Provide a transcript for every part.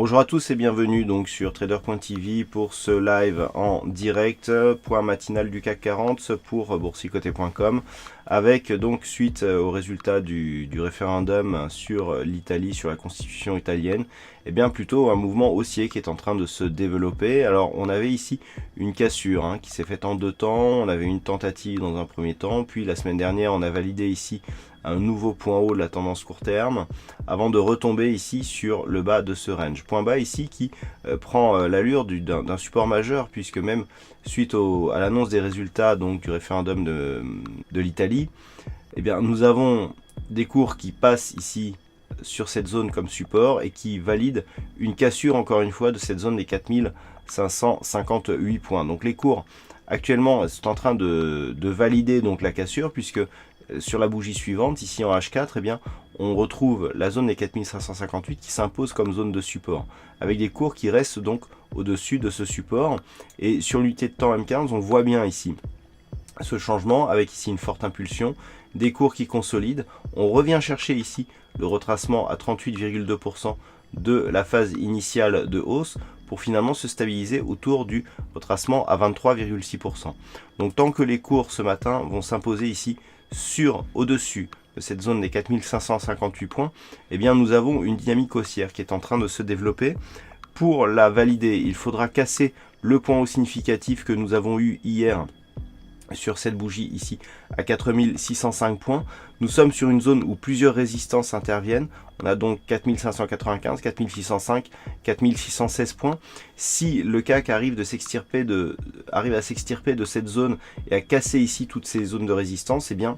Bonjour à tous et bienvenue donc sur Trader.tv pour ce live en direct, point matinal du CAC 40 pour boursicoté.com, avec donc suite aux résultats du référendum sur l'Italie, sur la constitution italienne, et bien plutôt un mouvement haussier qui est en train de se développer. Alors on avait ici une cassure qui s'est faite en deux temps, on avait une tentative dans un premier temps, puis la semaine dernière on a validé ici un nouveau point haut de la tendance court terme avant de retomber ici sur le bas de ce range. Point bas ici qui prend l'allure d'un support majeur, puisque même suite à l'annonce des résultats donc, du référendum de l'Italie, eh bien, nous avons des cours qui passent ici sur cette zone comme support et qui valident une cassure encore une fois de cette zone des 4558 points. Donc les cours actuellement sont en train de valider donc la cassure, puisque sur la bougie suivante, ici en H4, eh bien, on retrouve la zone des 4558 qui s'impose comme zone de support, avec des cours qui restent donc au-dessus de ce support. Et sur l'unité de temps M15, on voit bien ici ce changement, avec ici une forte impulsion, des cours qui consolident. On revient chercher ici le retracement à 38,2% de la phase initiale de hausse, pour finalement se stabiliser autour du retracement à 23,6%. Donc tant que les cours ce matin vont s'imposer ici au-dessus de cette zone des 4558 points, eh bien nous avons une dynamique haussière qui est en train de se développer. Pour la valider, il faudra casser le point haut significatif que nous avons eu hier sur cette bougie ici à 4605 points. Nous sommes sur une zone où plusieurs résistances interviennent. On a donc 4595, 4605, 4616 points. Si le CAC arrive à s'extirper de cette zone et à casser ici toutes ces zones de résistance, eh bien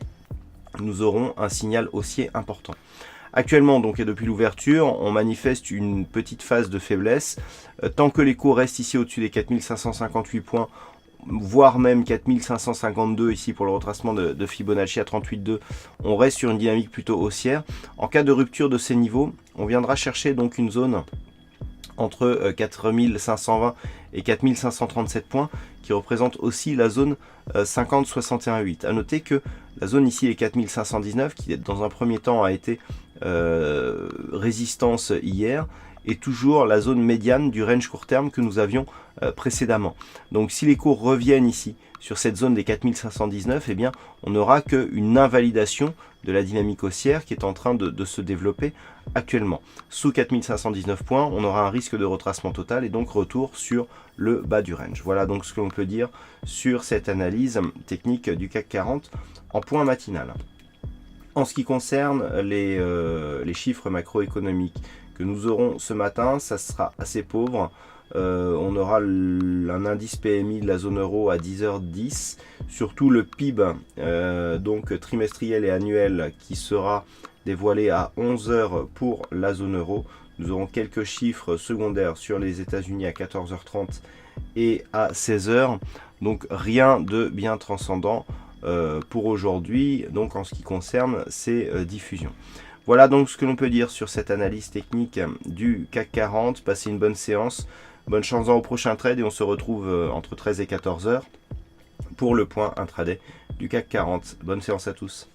nous aurons un signal haussier important. Actuellement, donc, et depuis l'ouverture, on manifeste une petite phase de faiblesse. Tant que les cours restent ici au-dessus des 4558 points, voire même 4552 ici pour le retracement de Fibonacci à 38,2, on reste sur une dynamique plutôt haussière. En cas de rupture de ces niveaux, on viendra chercher donc une zone entre 4520 et 4537 points, qui représente aussi la zone 50-61-8. A noter que la zone ici est 4519, qui dans un premier temps a été résistance hier, et toujours la zone médiane du range court terme que nous avions précédemment. Donc si les cours reviennent ici sur cette zone des 4519, eh bien on n'aura qu'une invalidation de la dynamique haussière qui est en train de se développer actuellement. Sous 4519 points, on aura un risque de retracement total et donc retour sur le bas du range. Voilà donc ce que l'on peut dire sur cette analyse technique du CAC 40 en point matinal. En ce qui concerne les chiffres macroéconomiques que nous aurons ce matin, ça sera assez pauvre. On aura un indice PMI de la zone euro à 10h10, surtout le PIB donc trimestriel et annuel qui sera dévoilé à 11h pour la zone euro. Nous aurons quelques chiffres secondaires sur les États-Unis à 14h30 et à 16h, donc rien de bien transcendant pour aujourd'hui, donc en ce qui concerne ces diffusions. Voilà donc ce que l'on peut dire sur cette analyse technique du CAC 40. Passez une bonne séance, bonne chance au prochain trade et on se retrouve entre 13 et 14h pour le point intraday du CAC 40. Bonne séance à tous.